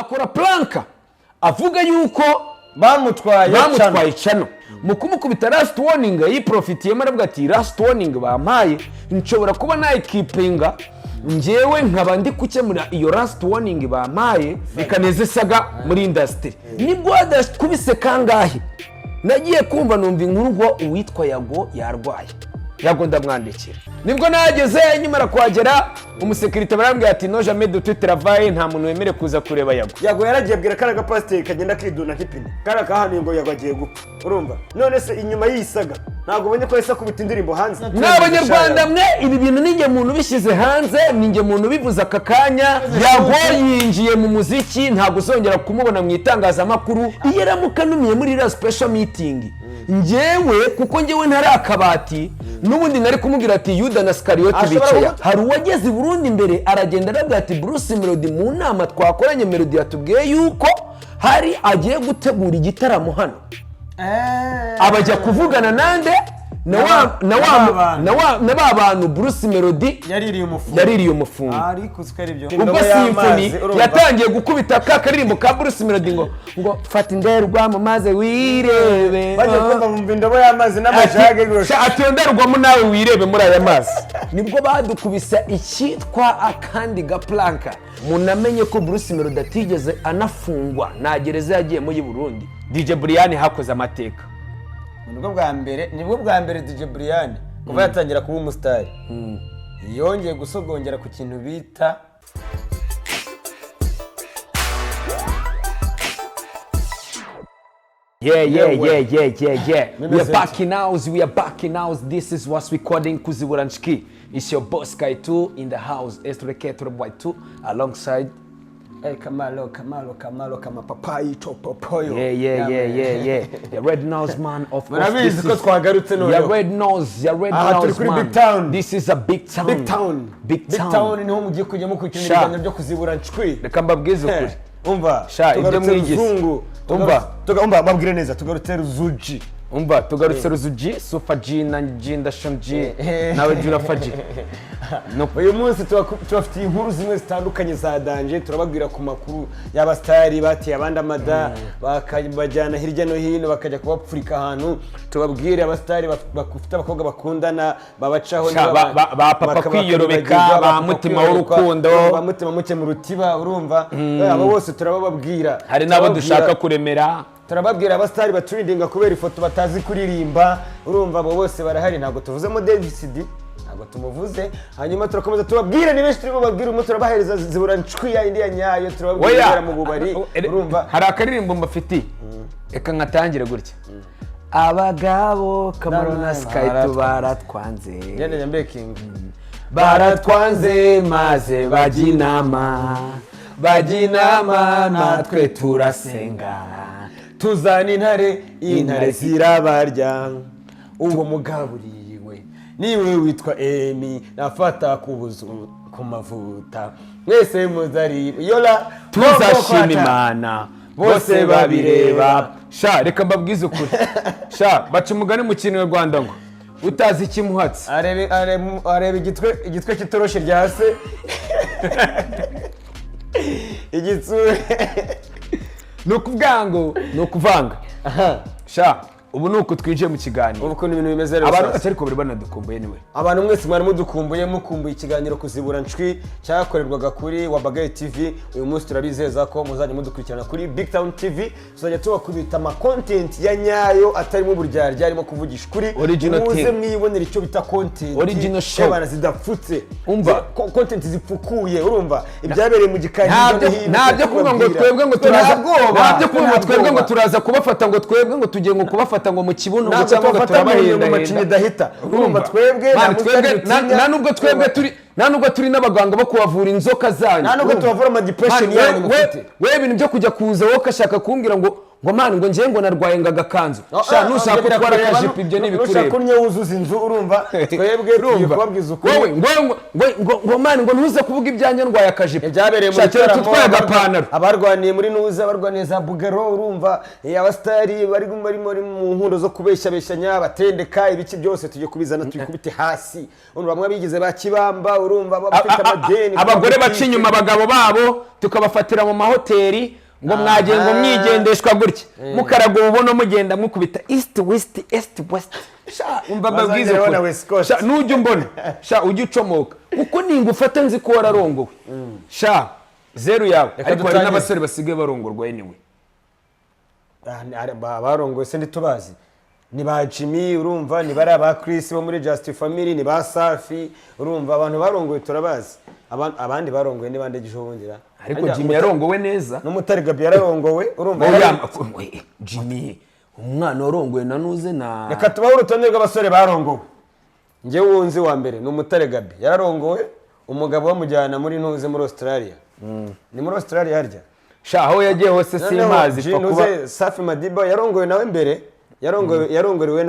akora planka avuga yuko bamutwaye cano mu kumukubita last warning yiprofitiyemo aravuga ati last warning bampaye nshobora kuba na ekipinga njyewe nkaba ndi gukemura iyo last warning bampaye bikaneze saga muri industry nibwo adakubise kangahe nagiye kumva numva inkuru ngo uwitwa Yago yarwaye Yago ndamwandikira nibwo nageze nyimara kwagera umusekirite barambwiye ati no jamais de tout travail nta muntu wemere kuza kureba Yago yaragiye bwira kana gapasiteri kagenda kiduna kipine kana kahani ngo Yago agiye gupfa urumva none se inyuma yisaga ntago ubonye ko yesa kubita indirimbo hanze n'abanyarwanda mwe ibi bintu ninge muntu bishyize hanze ninge muntu bivuza akakanya Yago yinjiye mu muziki ntago uzongera kumubona mu itangazamakuru yaramukanumiye muri ira special meeting njyewe kuko njyewe ntari akabati n'ubundi nari kumubwira ati Yuda na Scariote bicaye hari uwageze i Burundi imbere aragenda arabwira ati Bruce Melody mu nama twakoranye Melody yatubwiye yuko hari agiye gutegura igitaramo hano abajya kuvugana nande na ba bantu Bruce Melody yaririye umufungo ariko sikari byo ubwo Symphony yatangiye gukubita kakaririmbo ka Bruce Melody ngo fata inderwamo maze wirebe bajya kumva mu indobo y'amazi n'amajage gose atonderwamo nawe wirebe muri aya mazi nibwo badukubisa icyitwa akandi gaplanka munamenye ko Bruce Melody atigeze anafungwa na gereza yagiye mu Burundi DJ Brian hakoze amateka nibwo bwa mbere DJ Brian kuva yatangira kuba umustar yongeye gusogongera ku kintu bita Yeah. We are back in house. This is what's recording Birangiye. It's your boss guy too in the house. Estreketro boy too alongside Kamalo kama papayi chopopoyo. Yeah. The red nose man of course. Murabizi ko twagarutse none. Your red nose man. BigTown. This is a BigTown. BigTown niho mugiye kujyamo ku kintu bijyanye byo Birangiye. Reka mbabwize ukuri. Umva. Ibyo mwigise. Umva mabwire neza tugarutse Ruzuji. Umva tugarutse Ruzuji, Sufa G na Jinda Shamji nawe Jurafa G. Uyu munsi tubafitiye inkuru zimwe zitandukanye za danje turababwira ku makuru y'abastari batiye abandi amada bakabajyana hirya no hino bakajya kubapfurika ahantu tubabwire abastari bafite abakobwa bakundana babacaho ba papa kwiyorobeka ba mutima w'urukundo ba mutima muke mu rutiba urumva abo bose turababwira hari nabo dushaka kuremera turababwira abastari baturindinga kubera ifoto batazi kuririmba urumva abo bose barahari ntago tuvuzemo David ntago tumuvuze hanyuma turakomeza tubabwire ni benshi turi babwira umuntu turabahereza Birangiye indi ya nyayo turababwira mu bubari urumva hari akaririmbo mbafiti eka nkatangire gutya abagabo Kamaro na Sky baratwanze yene making baratwanze maze bajya inama natwe turasenga tuzana intare zirabarya uwo mugaburiwe niwe witwa Emi nafata kubuzu ku mavuta mwese muzari yola tuzashima Imana bose babireba reka mbabwize ukuri baca umugani mu kintu Rwanda ngo utazi ikimuhatse arebe igitwe kitoroshe rya se igitsure nukuvanga ubu nuko twinjiye mu kiganiro ubu kuntu ibintu bimeze rero abantu ariko bari banadukumbuye niwe abantu mwese mwari mudukumbuye ikiganiro Birangiye cyakorerwaga kuri YAGO TV uyu munsi turabizeza ko muzajya mudukurikirana kuri BigTown TV tuzajya tubakubita ama content ya nyayo atarimo uburyarya arimo kuvugisha kuri muze mwibonera icyo bita content original show abana zidapfutse umva content zipfukuye urumva ibyabereye mu gikari ntabyo kuvuga ngo twebwe ngo turaza kubafata ngo twebwe ngo tugiye ngo kubafata ngo mu kibuno ngo cyangwa turabahenda macinye dahita urumva twebwe nta nubwo turi n'abaganga bo kubavura inzoka zanyu nta nubwo tubavura ama depression yanyu mufite wewe ibintu byo kujya kuza wowe kashaka kumbwira ngo ngo mani ngo ngiye ngo narwaye ngo agakanzu sha nushaka gutwara akajipo ibyo ntibikureba nushaka kunye wuzuza inzu urumva twebwe tugiye kubabwiza ukuri wowe ngo mani ngo ntuze kuvuga ibyanjye ndwaye akajipo byabereye muri tutwaye agapantaro abarwaniye muri nuza abarwaniye za bugaro urumva abastari bari mu nkundo zo kubeshyabeshyanya batendeka ibiki byose tugiye kubizana tuyikubite hasi urumva bamwe bigize ba kibamba urumva bafite amadeni abagore baca inyuma abagabo babo tukabafatira mu mahoteli ngo mwagiye ngo mwigendeshwa gutya mukarago ubona mugenda mukubita east west sha umva babwize ko sha nujye umbona sha ujye ucomoka uko ningufata nzi ko wararongowe sha zeru yawe ariko hari n'abasore basigaye barongorwa anyway barongowe se nditubazi ni ba Jimmy urumva ni bari aba Chris bo muri Just Family ni ba Safi urumva abantu barongowe turabazi abandi barongowe ni bande gishobongera ariko Jimmy yarongowe neza n'umutari Gabi yararongowe urumva Jimmy umwana warongowe nanuze na reka tubaho urutonde rw'abasore barongowe nge wunzi wa mbere n'umutari Gabi yararongowe umugabo wamujyana muri ntuze muri Australia ni muri Australia harya sha aho yagiye hose simazi fa kuba Safi Madiba yarongowe nawe mbere yarongorewe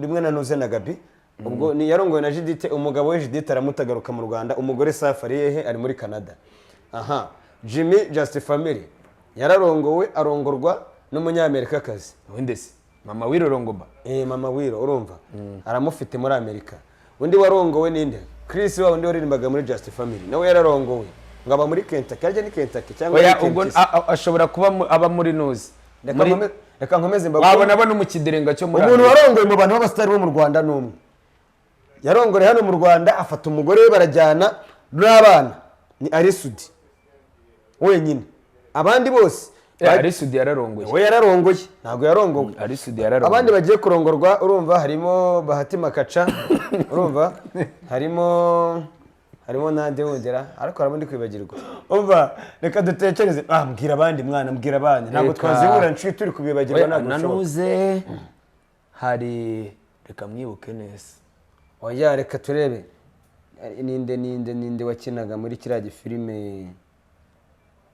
rimwe na nuze na Gabi ubwo ni yarongowe na Judith umugabo we Judith aramutagaruka mu Rwanda umugore Safi ari hehe ari muri Canada aha Jimmy Just Family yararongowe arongorwa n'umunyamerika kazi wendese mama wiro rongomba mama wiro urumva aramufite muri Amerika undi warongowe ninde Chris wa undi waririmbaga muri Just Family nawe yararongowe ngaba muri Kentucky arya ni Kentucky cyangwa oya ubwo ashobora kuba aba muri nuzi reka nkomeze mbagwa wabona bano mu kiderenga cyo muri umuntu warongoye mu bantu b'abastari bo mu Rwanda numwe yarongore hano mu Rwanda afata umugore we barajyana n'abana ni Arisudi wenyine abandi bose Arisudi yararongoye we yararongoye ntago yarongowe Arisudi yararongoye abandi bagiye kurongorwa urumva harimo Bahati Makaca urumva harimo nande wongera ariko arabundi kwibagirwa umva reka dutekereze mbwira abandi mwana mbwira abandi ntabwo twazibura ncwi turi kubibagirwa ntabwo nanuze hari reka mwibuke neza oya reka turebe ninde wakinaga muri kiriya gifilime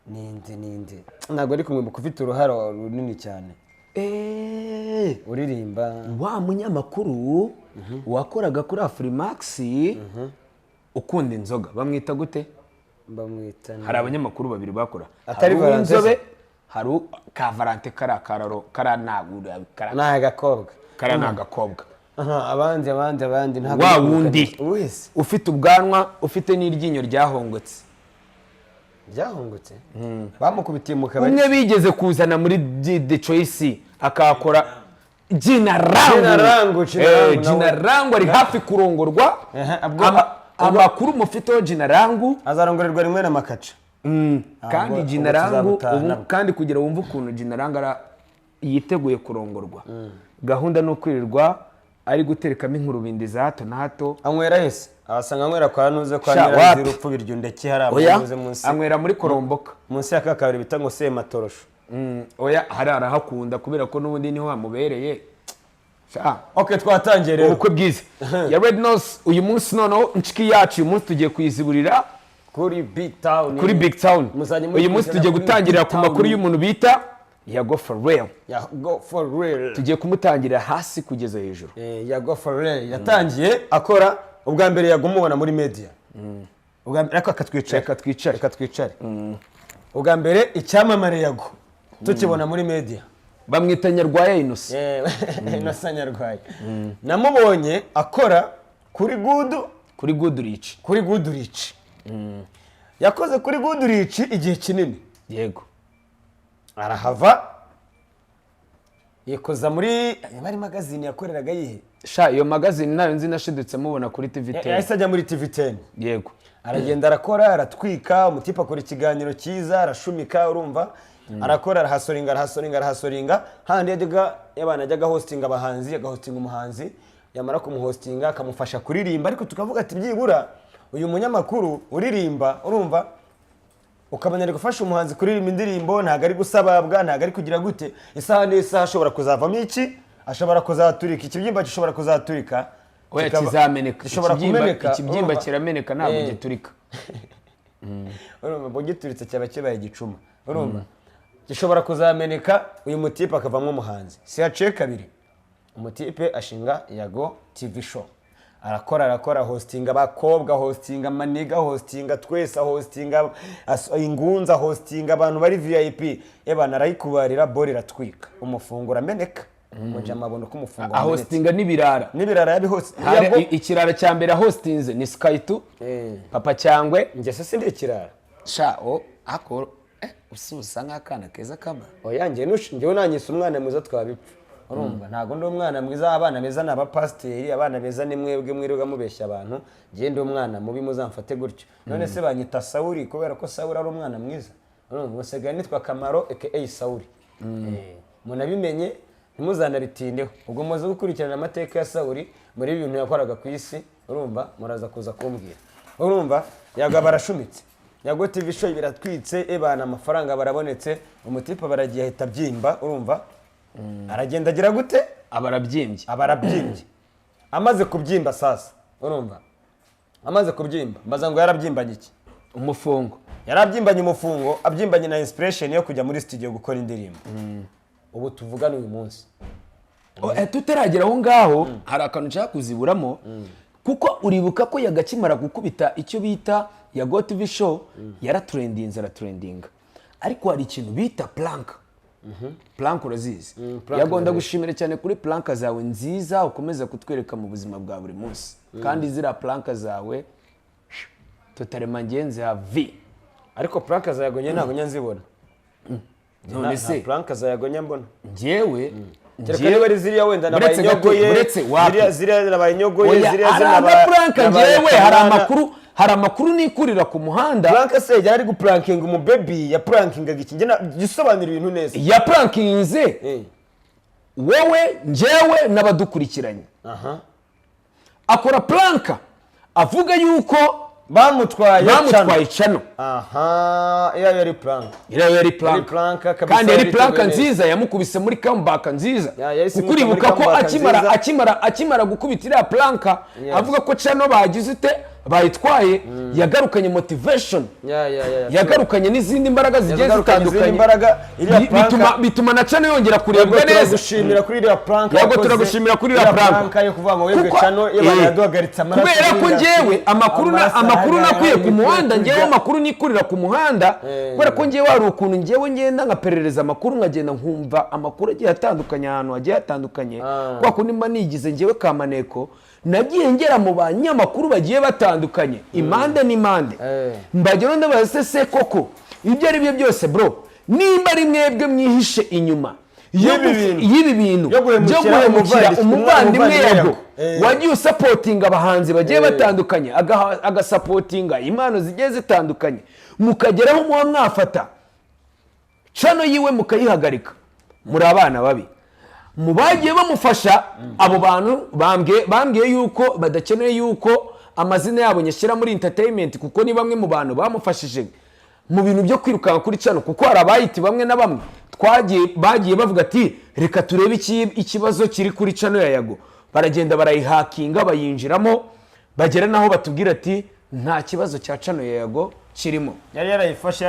ninde ntabwo ari kumwibuka ufite uruhara runini cyane uririmba wa munyamakuru wakoraga kuri Afrimax ukunda inzoga bamwita gute bamwita hari abanyamakuru babiri bakora atari Valentine hari ka Valentine karanagura karagakobwa abandi ntabwo wa wundi ufite ubwanwa ufite n'iryinyo ryahongotse bamukubitiye mu kabari umwe bigeze kuzana muri The Choice akakora Jina Rangu ari hafi kurongorwa amakuru mufiteho Jina Rangu azarongorerwa rimwe na Makaca kandi Jina Rangu kandi kugira wumve ukuntu Jina Rangu yiteguye kurongorwa gahunda no kwirirwa ari guterekamo inkurubindi za hato na hato anywera hese abasanga anywera kwa nuze kwa nyiranzira upfu biryo ndeki hari amuze munsi anywera muri Koromboka munsi ya kakabiri bitango se matorosho oya hari arahakunda kubera ko n'ubundi niho hamubereye okay twatangiye rero uko bwiza ya Red Nose uyu munsi noneho nshiki yacu uyu munsi tugiye kuyiziburira kuri BigTown uyu munsi tugiye gutangirira ku makuru y'umuntu bita YAGO for real tugiye kumutangirira hasi kugeza hejuru YAGO for real yatangiye akora ubwa mbere YAGO mubona muri media ubwa mbere akatwicare ubwa mbere icyamamare YAGO tukibona muri media bamwita Nyarwaya Innocent Innocent Nyarwaya namubonye akora kuri Good Rich yakoze kuri Good Rich igihe kinini yego arahava yikoza muri bari magazine yakoreraga yihe iyo magazine nayo nzi nashidutse mubona kuri TV10 yahise ajya muri TV10 yego aragenda arakora aratwika umutipa akora ikiganiro cyiza arashumika urumva arakora arahasoringa handi yabana ajyaga hosting abahanzi agahosting umuhanzi yamara kumuhostinga akamufasha kuririmba ariko tukavuga ati byibura uyu munyamakuru uririmba urumva ukabonera gufasha umuhanzi kuririmba indirimbo ntago ari gusababwa ntago ari kugira gute isaha n'isaha ashobora kuzavamo iki ashobora kuzaturika ikibyimba gishobora kuzaturika oya kizameneka gishobora kumeneka ikibyimba kirameneka ntabwo giturika urumva bo gituritse cyaba kibaye gicuma urumva gishobora kuzameneka uyu mutipe akavamo umuhanzi. Si yaciye kabiri umutipe ashinga YAGO TV show, arakora hostinga abakobwa, hostinga maniga, hostinga twese, hostinga ingunza, hostinga abantu bari VIP. Ebana arayikubarira bori ratwika, umufungura ameneka. Mujama abona ko umufungura ameneka. Hostinga n'ibirara yabi hose. Ikirara cya mbere hostinze ni Skytu, Papa Cyangwe, nge se sindi ikirara. Sha akoro ususa nk'akana keza kama. Oya ngewe nanyise umwana mwiza twabipfa. Urumva ntago ndi umwana mwiza, abana beza naba pasiteri, abana beza ni mwebwe mwiruga mubeshya abantu. Ngiye ndi umwana mubi muzamfate gutyo. None se banyita Sauli kubera ko Sauli ari umwana mwiza. Urumva musigaye nitwa Kamaro aka Sauli. Munabimenye ntimuzanabitindeho. Ubwo muze gukurikirana amateka ya Sauli muri ibintu yakoraga ku isi. Urumva muraza kuza kumbwira. Urumva YAGO barashumitse. YAGO TV show biratwitse, ebana amafaranga barabonetse, umutipe baragiye ahita byimba. Urumva aragenda agira gute? Abarabyimbye. Amaze kubyimba sasa. Urumva amaze kubyimba mbaza ngo yarabyimbanye iki? Umufungo. Yarabyimbanye umufungo, abyimbanye na inspiration yo kujya muri studio gukora indirimbo. Ubu tuvugana uyu munsi. Tutaragera aho ngaho hari akantu nshaka kuziburamo, kuko uribuka ko yagakimara gukubita icyo bita YAGO TV show aratrendinga, ariko hari ikintu bita plank. Plank urazizi. Yagomba gushimira cyane kuri plank zawe nziza ukomeza kutwereka mu buzima bwa buri munsi, kandi zira plank zawe totalement ngenzi ha vi. Ariko plank za YAGO ntabwo nyanzibona. None se plank za YAGO nyambona njyewe bari ziriya wenda nabayinyogoye, ziriya nabayinyogoye, ziriya zina plank njyewe hari amakuru nikurira ku muhanda. Plank se yari guplankinga umubaby, ya plankinga iki ngena gisobanura ibintu neza. Ya plankinze wowe njyewe nabadukurikiranye. Akora plank avuga yuko bamutwaye chano. Iyo yari plank. Kandi yari plank nziza yamukubise muri comeback nziza. Ukuribuka ko akimara gukubitira plank avuga ko chano bagize ute bayitwaye, yagarukanye motivation, yagarukanye n'izindi mbaraga zigiye zitandukanye, bituma na chano yongera kurebwa neza. Gushimira kuri iriya plank. Yego turagushimira kuri iriya plank yo kuvuga ngo webwe chano yabana yaduhagaritse amaraso. Kubera ko njyewe amakuru nakuye ku muhanda, njyewe amakuru nikurira ku muhanda, kubera ko njyewe hari ukuntu njyewe ngenda ngaperereza amakuru, nkagenda nkumva amakuru agiye atandukanye ahantu hagiye hatandukanye. Kwa kundi mba nigize njyewe Kamaneko, nagiye ngera mu banyamakuru bagiye batandukanye impande n'impande, mbagera ndabasese koko ibyo ari byo byose bro, nimba ari mwebwe mwihishe inyuma y'ibi bintu byo guhemukira umuvandimwe YAGO wagiye usapotinga abahanzi bagiye batandukanye, agasapotinga impano zigiye zitandukanye, mukageraho muba mwafata chano yiwe mukayihagarika, muri abana babi. Mubagiye bamufasha abo bantu bambwiye yuko badakeneye yuko amazina yabo nyashyira muri entertainment, kuko ni bamwe mu bantu bamufashije mu bintu byo kwirukanka kuri chano, kuko hari abayiti bamwe na bamwe bagiye bavuga ati reka turebe ikibazo kiri kuri chano ya YAGO, baragenda barayihakinga bayinjiramo, bagera naho batubwira ati nta kibazo cya chano ya YAGO kirimo. Yari yarayifashe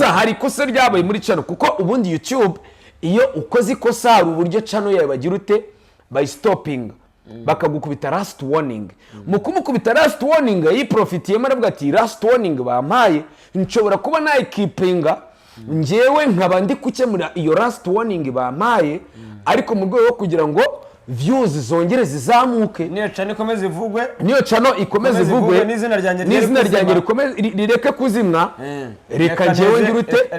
hari ikosa ryabaye muri chano, kuko ubundi YouTube iyo ukoze ikosa hari uburyo chano yawe bagira ute by stopping, bakagukubita last warning. Mu kumukubita last warning yiprofitiyemo aravuga ati last warning bampaye nshobora kuba nayikipinga njyewe nkaba ndi gukemura iyo last warning bampaye, ariko mu rwego rwo kugira ngo views zongere zizamuke, niyo channel ikomeze ivugwe, n'izina ryanjye rireke kuzimwa, reka njyewe ngirute,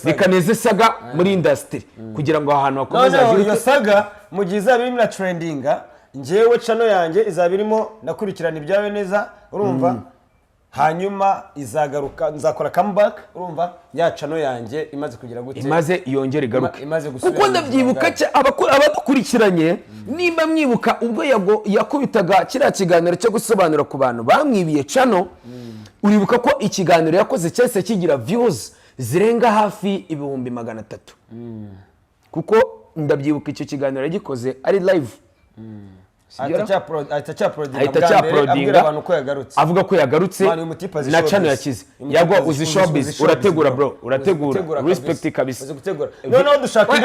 reka neze saga muri industry, kugira ngo ahantu hakomeze iyo saga mu gihe izaba irimo trendinga, njyewe channel yanjye izaba irimo nakurikirana ibyawe neza. Urumva hanyuma izagaruka, nzakora comeback. Urumva ya channel yanjye imaze kugira gute, imaze yongere garuke, kuko ndabyibuka abadukurikiranye nimba mwibuka ubwo YAGO yakubitaga kiriya kiganiro cyo gusobanura ku bantu bamwibiye channel. Uribuka ko ikiganiro yakoze cyese kigira views zirenga hafi 300,000, kuko ndabyibuka icyo kiganiro yagikoze ari live. ahita abwira abantu ko yagarutse avuga ko yagarutse na channel yakize yago uzi showbiz urategura bro urategura respect kabisa no dushaka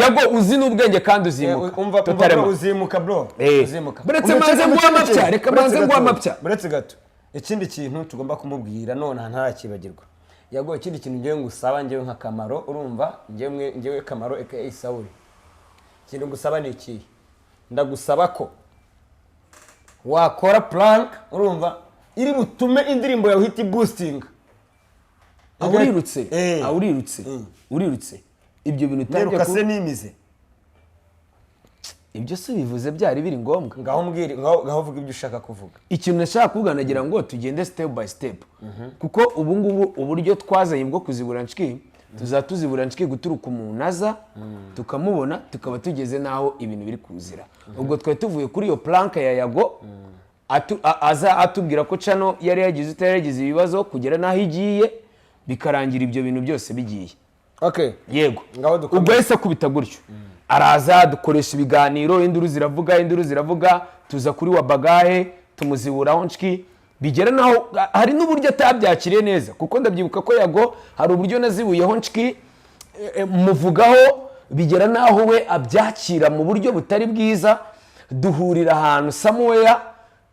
yago uzi n'ubwenge kandi uzimuka tutarema uzimuka bro uzimuka buretse manze ngo amapya reka manze ngo amapya buretse gato ikindi kintu tugomba kumubwira none ntarakibagirwa yago ikindi kintu ngiye ngusaba ngiye nka Kamaro urumva ngiye Kamaro aka Saul kintu ngusaba ni iki ndagusaba ko wakora prank urumva iri butume indirimbo yawe hit boosting urirutse ibyo bintu utangiye ku nimize ibyo se bivuze byari biri ngombwa ngaho vuga ibyo ushaka kuvuga ikintu nashaka kuvuga nagira ngo tugende step by step kuko ubu ngubu uburyo twazanye bwo kuzibura nshiki tuzatuzibura nshiki guturuka umuntu aza tukamubona tukaba tugeze naho ibintu biri kuzira ubwo twari tuvuye kuri iyo plank ya Yago aza atubwira ko channel yari yagize ibibazo kugera naho igiye bikarangira ibyo bintu byose bigiye okay yego ubwo yese kubita gutyo araza dukoresha ibiganiro induru ziravuga tuza kuri wabagahe tumuziburaho nshiki bigera naho hari n'uburyo atabyakiriye neza kuko ndabyibuka ko Yago hari uburyo nazibuyeho nshiki muvugaho bigera naho we abyakira mu buryo butari bwiza duhurira ahantu somewhere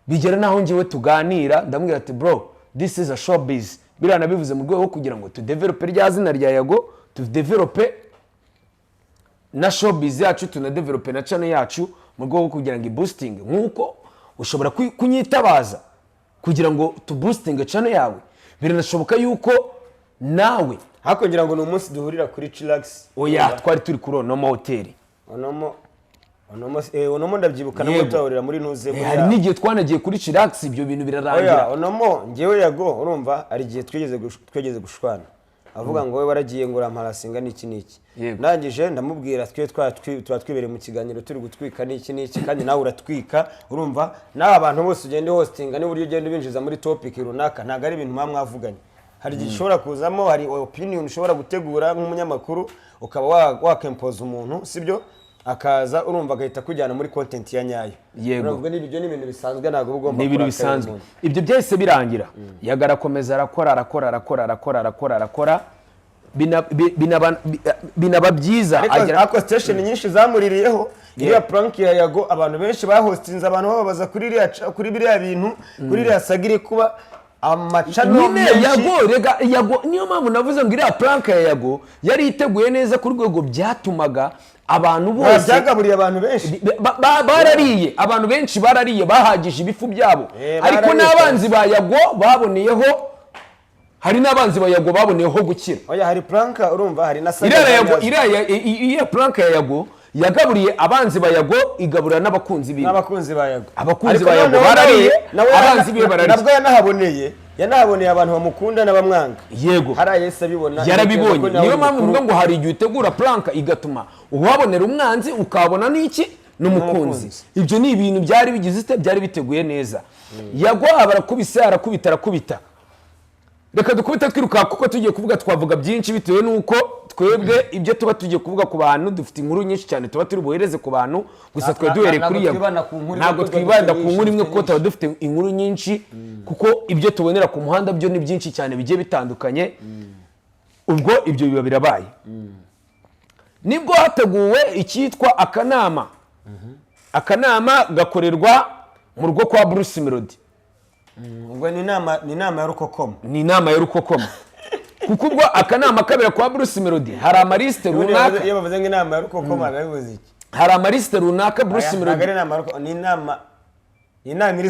bigera naho ngiwe tuganira ndamubwira ati bro this is a showbiz birana bivuze mu rwego kugira ngo tu develop rya zina rya Yago tu develop na showbiz yacu tuna develop na channel yacu mu rwego kugira ngo boosting nkuko ushobora kunyitabaza kugira ngo tu boosting channel yawe biranashoboka yuko nawe hakongira ngo n'umunsi duhurira kuri Chillax oya twari turi kuri Onomo hotel Onomo ndabyibuka no gutahurira muri nuze hari n'igihe twanagiye kuri Chillax ibyo bintu birarangira Onomo ngewe Yago urumva ari gihe twegeze gushwana avuga ngo we waragiye ngo ramparasinga niki ndangije ndamubwira twibereye mu kiganiro turi gutwika niki kandi nawe uratwika urumva nawe abantu bose ugende hostinga n'uburyo ugenda binjiza muri topic runaka ntago ari ibintu mwavuganye hari igihe ushobora kuzamo hari opinion ushobora gutegura nk'umunyamakuru ukaba wakempoza umuntu sibyo akaza urumva agahita kujyana muri content ya nyayo urumva n'ibyo ni ibintu bisanzwe ntago ugomba n'ibintu bisanzwe ibyo byose birangira yagarakomeza arakora binaba byiza ariko station nyinshi zamuririyeho iriya prank ya Yago abantu benshi bahostinze abantu bababaza kuri biriya bintu kuri iriya sagire kuba amachano Yago niyo mpamvu navuze ngo iriya prank ya Yago yari iteguye neza ku rwego byatumaga abantu bose byagaburiye abantu benshi barariye abantu benshi barariye bahagije ibifu byabo ariko n'abanzi ba Yago baboneyeho hari n'abanzi ba Yago baboneyeho gukira oya hari prank urumva hari na iriya prank ya Yago yagaburiye abanzi ba Yago igaburira n'abakunzi ba Yago abakunzi ba Yago barariye abanzi be barariye nabwo yanahaboneye abantu bamukunda n'abamwanga yego hari Yose abibona yarabibonye niyo mpamvu ngo hari igihe utegura prank igatuma uhabonera umwanzi ukabona n'iki n'umukunzi ibyo ni ibintu byari bigize byari biteguye neza Yago arakubita reka dukubita twiruka kuko tugiye kuvuga twavuga byinshi bitewe nuko twebwe ibyo tuba tugiye kuvuga ku bantu dufite inkuru nyinshi cyane tuba turi buhereze ku bantu gusa twe duhereye kuri Yago ntabwo twibanda ku nkuru imwe kuko tuba dufite inkuru nyinshi kuko ibyo tubonera ku muhanda byo ni byinshi cyane bigiye bitandukanye ubwo ibyo biba birabaye nibwo hateguwe icyitwa akanama gakorerwa mu rugo kwa Bruce Melody ubwo ni inama ya rukokoma kuko ubwo akanama kabera kwa Bruce Melody hari amaliste runaka iyo bavuze ngo inama ya rukokoma babivuze iki hari amaliste runaka Bruce Melody ni inama iri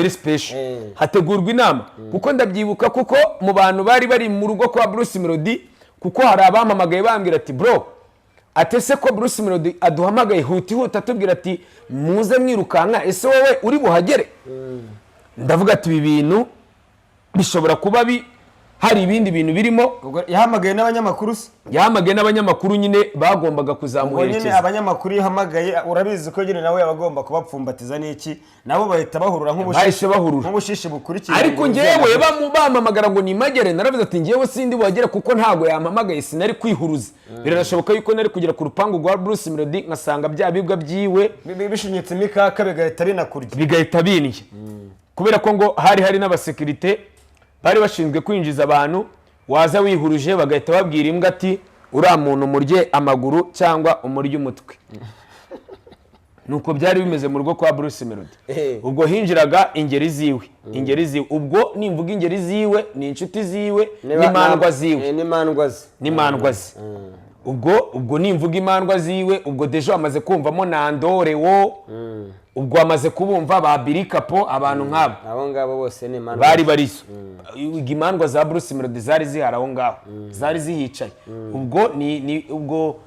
special hategurwa inama kuko ndabyibuka kuko mu bantu bari mu rugo kwa Bruce Melody kuko hari abamamagaye bambwira ati bro atese ko Bruce Melody aduhamagaye huta atubwira ati muze mwirukanka ese wowe uri buhagere ndavuga ati ibi bintu bishobora kuba hari ibindi bintu birimo. Yahamagaye n'abanyamakuru se? Yahamagaye n'abanyamakuru nyine bagombaga kuzamuherekeza. Nyine abanyamakuru yahamagaye urabizi ko nyine nawe yabagomba kubapfumbatiza n'iki nabo bahita bahurura nk'ubushishi bukurikiye. Ariko ngewe bamamagara ngo nimagere naravuze ati ngewe sindi wagera kuko ntago yampamagaye sinari kwihuruza. Birashoboka yuko nari kugera ku rupangu rwa Bruce Melody nkasanga bya bibwa byiwe bishinyitse imikaka bigahita binakurya. Bigahita binye. Kubera ko ngo hari n'abasekirite bari bashinzwe kwinjiza abantu waza wihuruje bagahita babwira imbwa ati uriya muntu umurye amaguru cyangwa umurye umutwe. Nuko byari bimeze mu rugo kwa Bruce Melody. Ubwo hinjiraga ingeri ziwe. Ubwo nimvuga ingeri ziwe ni inshuti ziwe n'imandwa ziwe. N'imandwazi. Ubwo nimvuga imandwa ziwe ubwo dejo amaze kumvamo Nandore wo. Ubwo amaze kubumva ba Birikapo abantu nk'abo. Abo ngabo bose ni imandwa. Bari barizo. Imandwa za Bruce Melody zari zihara aho ngaho. Zari zihicaye. Ubwo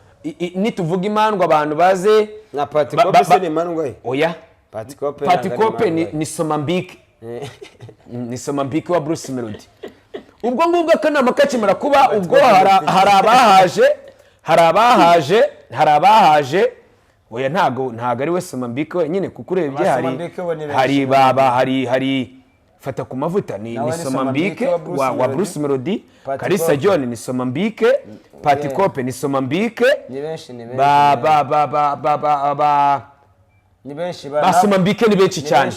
nituvuga imandwa abantu baze na Patikope se ni imandwa ye. Oya. Patikope ni Somambike. Ni Somambike wa Bruce Melody. Ubwo ngubwo akanama kakimara kuba ubwo hari abahaje oya ntago ari we Somambike wenyine kuko urebye hari fata ku mavuta ni Somambike wa Bruce Melody. Kalisa John ni Somambike. Patikope ni Somambike. Ni benshi Somambike ni benshi cyane.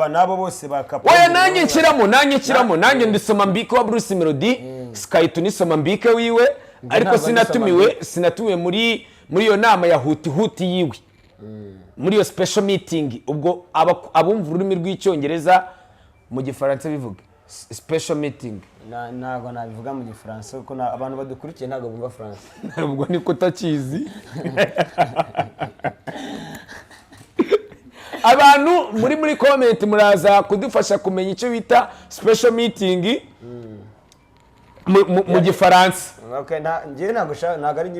Nabo bose bakapo. Oya nanjye nshyiramo nanjye ndi Somambike wa Bruce Melody. Skype ni Somambike wiwe ariko sinatumiwe muri iyo nama ya huti yiwe. Muri iyo special meeting ubwo abumva ururimi rw'icyongereza mu gifaransa bivuga special meeting. Ntago nabivuga mu gifaransa kuko abantu badukurikiye ntago bumva France. Ubwo niko takizi. Abantu muri comment muraza kudufasha kumenya icyo bita special meeting mu gifaransa. Okay, ngiye ntago ari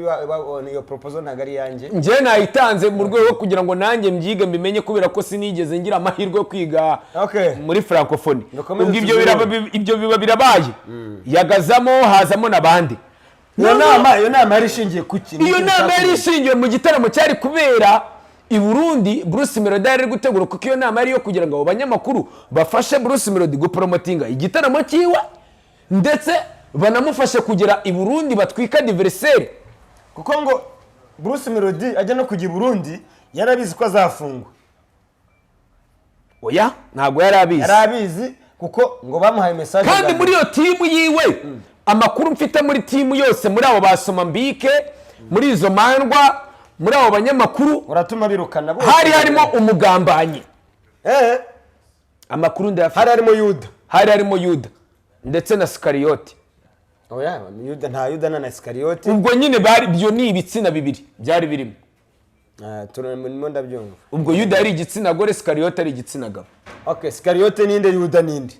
iyo proposal ntago ari yanjye. Ngiye nayitanze mu rwego kugira ngo nanjye mbyige mbimenye kubera ko sinigeze ngira amahirwe yo kwiga muri francophonie. Ubwo ibyo biba birabaye. Yagazamo hazamo nabandi. Iyo nama yari ishingiye kuki? Iyo nama yari ishingiye mu gitaramo cyari kubera i Burundi. Bruce Melody yari gutegura kuko iyo nama yari yo kugira ngo abanyamakuru bafashe Bruce Melody gupromotinga igitaramo cyiwe ndetse banamufashe kugera i Burundi batwika anniversaire kuko ngo Bruce Melody ajya no kujya i Burundi yarabizi ko azafungwa. Oya ntago yarabizi kuko ngo bamuhaye message kandi muri iyo timu yiwe amakuru mfite muri timu yose muri abo Somambike muri izo mandwa muri abo banyamakuru uratuma birukana bose harimo umugambanyi. Amakuru ndafite harimo Yuda ndetse na Skariyoti. Oya Yuda nta Yuda na Skariyoti. Ubwo nyine byo ni ibitsina bibiri byari birimo. Turimo ndabyumva. Ubwo Yuda ari igitsina gore Skariyoti ari igitsina gabo. Okay, Skariyoti ninde Yuda ninde?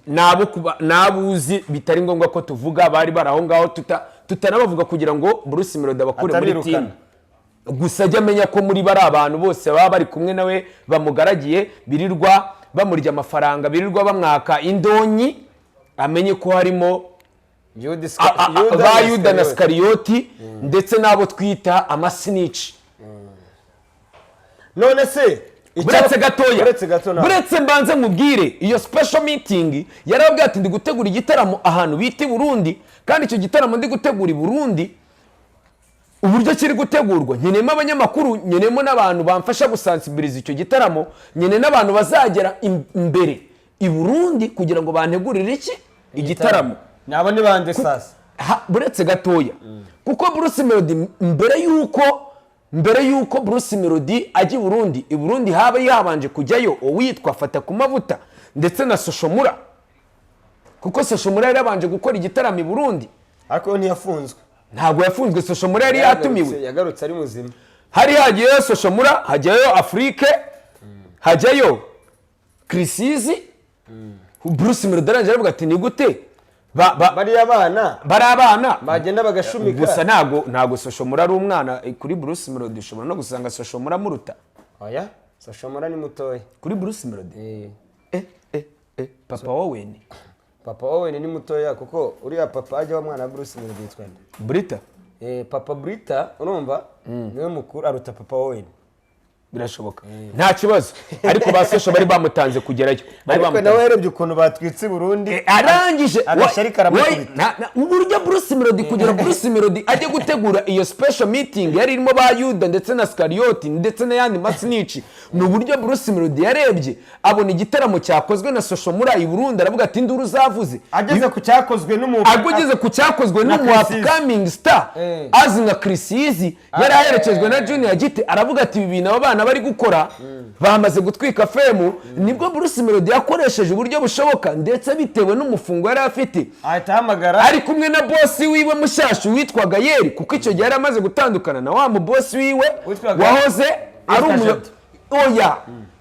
Nabuzi bitari ngombwa ko tuvuga bari baraho ngaho tutanabavuga kugira ngo Bruce Melody abakure muri team. Gusa ajya amenya ko muri bari abantu bose baba bari kumwe nawe bamugaragiye birirwa bamurya amafaranga birirwa bamwaka indonyi amenye ko harimo Yuda na Skariyoti ndetse nabo twita amasinici. None se buretse mbanze mubwire iyo special meeting yarababwiye ati ndi gutegura igitaramo ahantu bita i Burundi kandi icyo gitaramo ndi gutegura i Burundi uburyo kiri gutegurwa nkenemo abanyamakuru nkenemo n'abantu bamfasha gusensibiliza icyo gitaramo nyene n'abantu bazagera imbere i Burundi kugira ngo bantegurire iki igitaramo. Nabo ni bande sasa buretse gatoya kuko Bruce Melody mbere yuko Bruce Melody ajya i Burundi haba yabanje kujyayo uwitwa fata ku mavuta ndetse na Soshomura kuko Soshomura yari yabanje gukora igitaramo i Burundi ariko ntiyafunzwe. Ntabwo yafunzwe. Soshomura yari yatumiwe yagarutse ari muzima. Hari hagiyeyo Soshomura hajyayo Afrique hajyayo Krisizi. Bruce Melody aravuga ati ni gute bari abana bagenda bagashumika. Gusa ntago Soshomura ari umwana kuri Bruce Melody ushobora no gusanga Soshomura muruta. Oya Soshomura ni mutoya kuri Bruce Melody. Papa wowe ni Papa Owen ni mutoya kuko uriya papa ajya wa mwana Bruce Melody yitwa nde? Brita Papa Brita urumva niwe mukuru aruta Papa Owen. birashoboka nta kibazo ariko basesha bari bamutanze kugerayo ariko nawe yarebye ukuntu batwitse Burundi arangije agashari karamukubita uburyo Bruce Melody kugira Bruce Melody ajye gutegura iyo special meeting yari irimo ba Yuda ndetse na Scariot ndetse n'ayandi masnichi ni uburyo Bruce Melody yarebye abona igitaramo cyakozwe na social muri Burundi aravuga ati nduru zavuze ageze ku cyakozwe n'umu upcoming star azi nka Chrisizi yari aherekejwe na Junior Gite aravuga ati ibi bintu abana bari gukora bamaze gutwika femu nibwo Bruce Melody yakoresheje uburyo bushoboka ndetse bitewe n'umufungo yari afite ahita hamagara ari kumwe na boss wiwe mushashu witwaga Yeri kuko icyo gihe yari amaze gutandukana na wa mu boss wiwe wahoze ari oya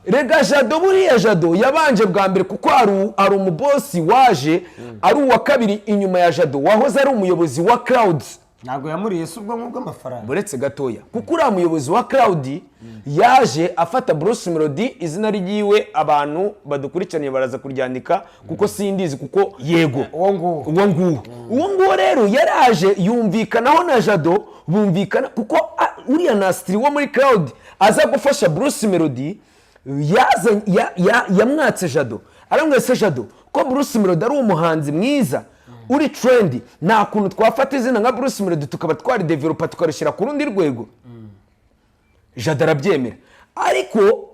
rega Jado buriya Jado yabanje bwa mbere kuko ari umubosi waje ari uwa kabiri inyuma ya Jado wahoze ari umuyobozi wa Clouds ntago yamuriye subwo nk'ubwo amafaranga buretse gatoya kuko uri umuyobozi wa Cloud yaje afata Bruce Melody izina ryiwe abantu badukurikiranye baraza kuryandika kuko sindizi kuko yego uwo nguwo rero yaraje yumvikanaho na Jado bumvikana kuko uriya Nastri wo muri Cloud aza gufasha Bruce Melody yamwatse Jado aramwese Jado ko Bruce Melody ari umuhanzi mwiza uri trendy nta kuntu twafata izina nka Bruce Melody tukaba twari developer tukarishira ku rundi rwego Jado arabyemera ariko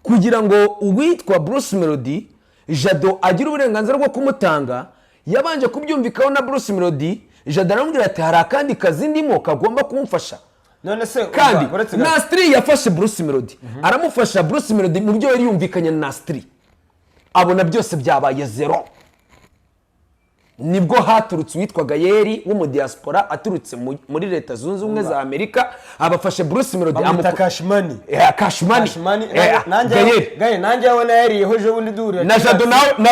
kugira ngo uwitwa Bruce Melody Jado agira uburenganzira bwo kumutanga yabanje kubyumvikaho na Bruce Melody Jado aramubwira ati hari akandi kazi ndimo kagomba kumfasha none se kandi Nastri yafashe Bruce Melody aramufasha Bruce Melody mu byo yari yumvikanye na Nastri abona byose byabaye zero nibwo haturutse witwaga Yeri wo mu diaspora aturutse muri leta zunze ubumwe za Amerika abafashe Bruce Melody amuta Cashmani nanjye abona yariyeho je bundi dure na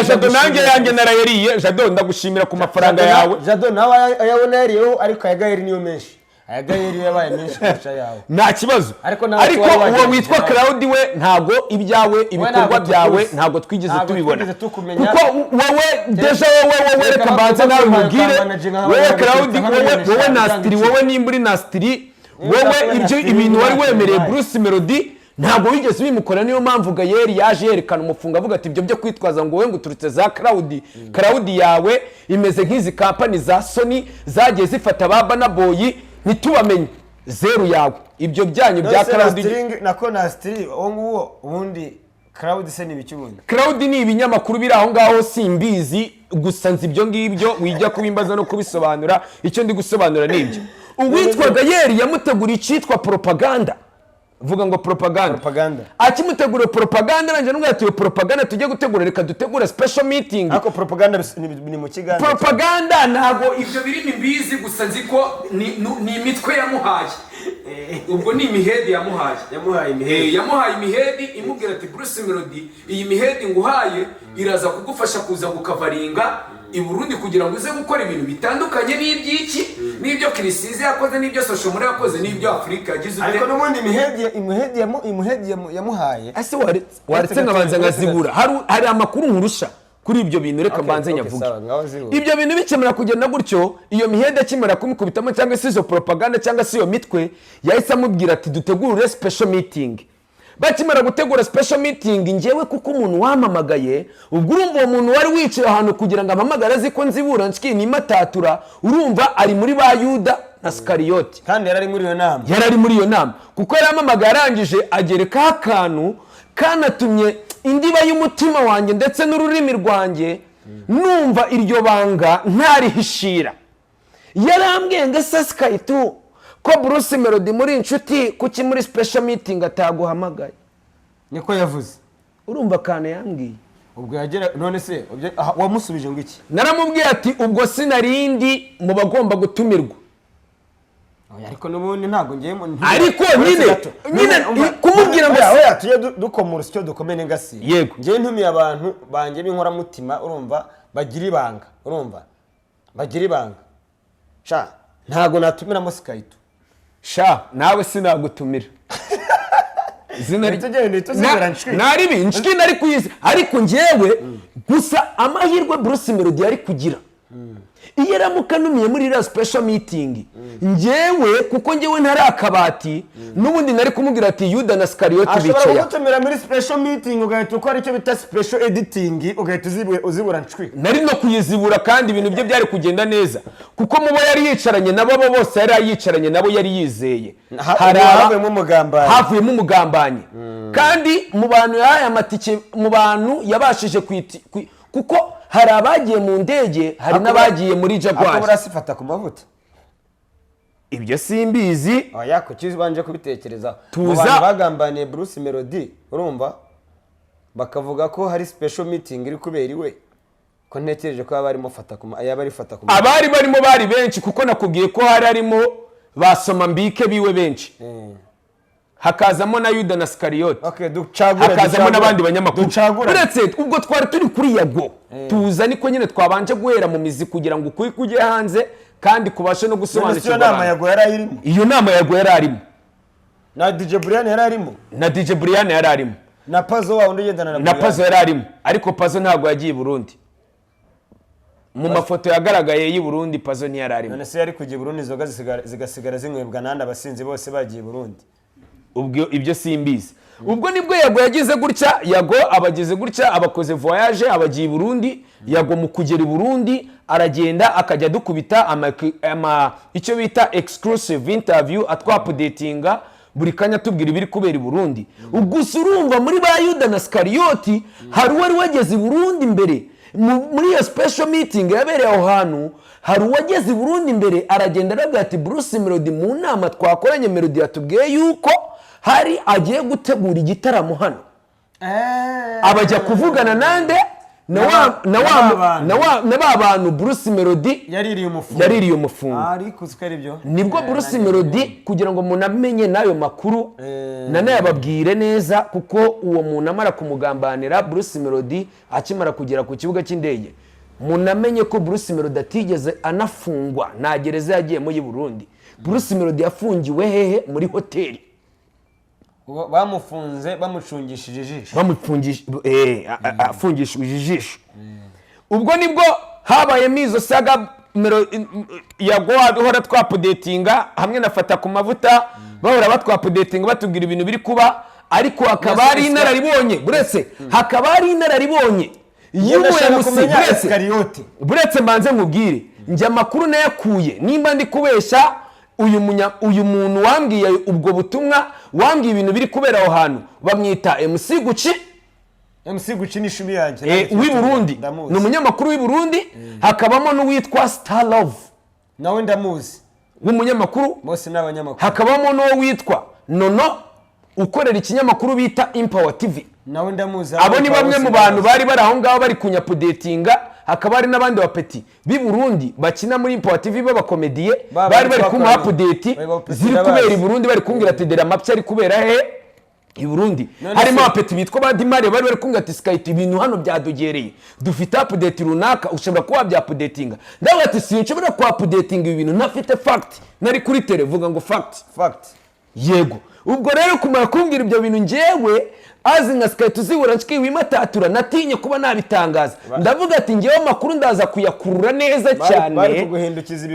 Jado nanjye narayeriye Jado ndagushimira ku mafaranga yawe Jado nawe ayabona yariyeho ariko ayagayeri niyo menshi ayagayeri yabaye menshi kurusha yawe nta kibazo ariko uwo witwa Cloud we ntago ibyawe ibikorwa byawe ntago twigeze tubibona kuko wowe deja wowe reka banze nawe mubwire wowe Cloud wowe Nastri wowe nimburi Nastri wowe ibintu wari wemereye Bruce Melody ntago wigeze bimukora niyo mpamvu Gayeri yaje yerekana umufunga avuga ati ibyo byo kwitwaza ngo wowe nguturutse za Cloud yawe imeze nk'izi company za Sony zagiye zifata baba na boyi nitubamenye zero yawe ibyo byanyu bya Cloud nako Nastri nguwo ubundi Cloud se nibikibundi Cloud ni ibinyamakuru biri aho ngaho simbizi gusa nzi ibyo ngibyo wijya kubimbaza no kubisobanura icyo ndi gusobanura nibyo uwitwaga Yeri yamutegura icitwa propaganda vuga ngo propaganda akimutegura propaganda nanje nubwo yatiyo propaganda tujye gutegura reka dutegura special meeting ako propaganda ni mu kiganza propaganda ntago ibyo biri mbizi gusa nzi ko ni imitwe yamuhaye ubwo ni imihedi yamuhaye imihedi imubwira ati Bruce Melody iyi mihedi nguhaye iraza kugufasha kuza gukavaringa i Burundi kugira ngo uze gukora ibintu bitandukanye n'ibyiki n'ibyo Chrisizi yakoze n'ibyo social muri yakoze n'ibyo Afrika yagize ariko n'ubundi imihedi yamuhaye ase waretse nkabanza nkazibura hari amakuru nkurusha kuri ibyo bintu reka mbanze nyavuge ibyo bintu bikemera kugenda gutyo iyo mihede akimara kumukubitamo cyangwa se izo propaganda cyangwa se iyo mitwe yahise amubwira ati dutegure special meeting bakimara gutegura special meeting ngewe kuko umuntu wamamagaye ubwo urumva uwo muntu wari wicaye ahantu kugira ngo amamagare azi ko nzibura nshiki nimatatura urumva ari muri ba Yuda na Scariot kandi yarari muri iyo nama kuko yaramamagaye arangije agereka akantu kanatumye indiba y'umutima wanjye ndetse n'ururimi rwanjye numva iryo banga ntarihishira yarambwiye ngo Skytu ko Bruce Melody muri inshuti kuki muri special meeting ataguhamagaye niko yavuze urumva kana yambwiye ubwo yagera none se wamusubije ngo iki naramubwiye ati ubwo sinarindi mu bagomba gutumirwa ariko n'ubundi ntago ngiyemo ariko nyine kumubwira ngo yawe atuye dukomura icyo dukomene ngasi yego ngiye ntumiye abantu banje b'inkora mutima urumva bagira ibanga sha ntago natumiramo Skytu sha nawe sinagutumira nari binshiki nari kuyizi ariko njyewe gusa amahirwe Bruce Melody yari kugira iyo aramukanumiye muri iriya special meeting njyewe kuko njyewe ntari akabati n'ubundi nari kumubwira ati Yuda na Scariote bicaye ashobora gutumira muri special meeting ugahita ukora icyo bita special editing ugahita uzibura ncwi nari no kuyizibura kandi ibintu bye byari kugenda neza kuko mubo yari yicaranye nabo bose yari yicaranye nabo yari yizeye havuyemo umugambanyi kandi mu bantu yahaye amatike mu bantu yabashije kuko hari abagiye mu ndege hari n'abagiye muri Jaguar akabura sifata ku mavuta ibyo simbizi oya kuki banje kubitekereza mu bantu bagambaniye Bruce Melody urumva bakavuga ko hari special meeting iri kubera iwe ko ntekereje ko abarimo fata ku abari fata ku abari barimo bari benshi kuko nakubwiye ko hari arimo basoma mbike biwe benshi hakazamo na Yuda na Scariote hakazamo n'abandi banyamakuru uretse ubwo twari turi kuri YAGO tuza niko nyine twabanje guhera mu mizi kugira ngo ukuri kujye hanze kandi kubashe no gusobanukirwa iyo nama YAGO yari arimo na DJ Brian yari arimo na Pazo wa undi gendana na Pazo yari arimo ariko Pazo ntago yagiye i Burundi mu mafoto yagaragaye y'u Burundi Pazo ntiyari arimo none se yari kujya Burundi zoga zigasigara zinywebwa nanda abasinzi bose bagiye Burundi ubwo ibyo simbizi ubwo nibwo YAGO yagize gutya YAGO abagize gutya abakoze voyage abagiye i Burundi YAGO mu kugera i Burundi aragenda akajya dukubita icyo bita exclusive interview atwapudatinga buri kanya tubwira ibiri kubera i Burundi ubwo urumva muri ba Yuda na Scariote hari uwari wageze i Burundi mbere muri iyo special meeting yabereye aho hantu hari uwageze i Burundi mbere aragenda aravuga ati Bruce Melody mu nama twakoranye Melody yatubwiye yuko hari agiye gutegura igitaramo hano abajya kuvugana nande na ba bantu Bruce Melody yaririye umufungo nibwo Bruce Melody kugira ngo munamenye nayo makuru nanayababwire neza kuko uwo muntu amara kumugambanira Bruce Melody akimara kugera ku kibuga cy'indege munamenye ko Bruce Melody atigeze anafungwa na gereza yagiye mu Burundi Bruce Melody yafungiwe hehe muri hoteli bamufunze bamucungishije ijisho afungishije ijisho ubwo nibwo habayemo izo saga YAGO duhora twapudatinga hamwe nafata ku mavuta bahora batwapudatinga batubwira ibintu biri kuba ariko hakaba hari inararibonye hakaba hari inararibonye buretse mbanze nkubwire njye amakuru nayakuye nimba ndi kubesha uyu muntu wambwiye ubwo butumwa wambwiye ibintu biri kubera aho hantu bamwita MC Gucci ni shumi yanjye w'i Burundi ni umunyamakuru w'i Burundi hakabamo n'uwitwa Star Love nawe ndamuzi w'umunyamakuru bose n'abanyamakuru hakabamo n'uwo witwa Nono ukorera ikinyamakuru bita Empower TV nawe ndamuzi abo ni bamwe mu bantu bari aho ngaho bari kunyapudatinga hakaba hari n'abandi bapeti b'i Burundi bakina muri Empower TV b'abakomediye bari kumuha update ziri kubera i Burundi bari kumbwira ati dera mapya ari kubera he i Burundi harimo abapeti bitwa badimare bari kumbwira ati Skype ibintu hano byadogereye dufite update runaka ushobora kuba byapudatinga ndavuga ati sinshobora kwa updatinga ibintu ntafite fact nari kuri tele vuga ngo fact yego ubwo rero kumara kumbwira ibyo bintu njyewe azi nka Skype uzibura nshkiwimatatura natinye kuba nabitangaza ndavuga ati njyewe amakuru ndaza kuyakurura neza cyane bari kuguhindukiza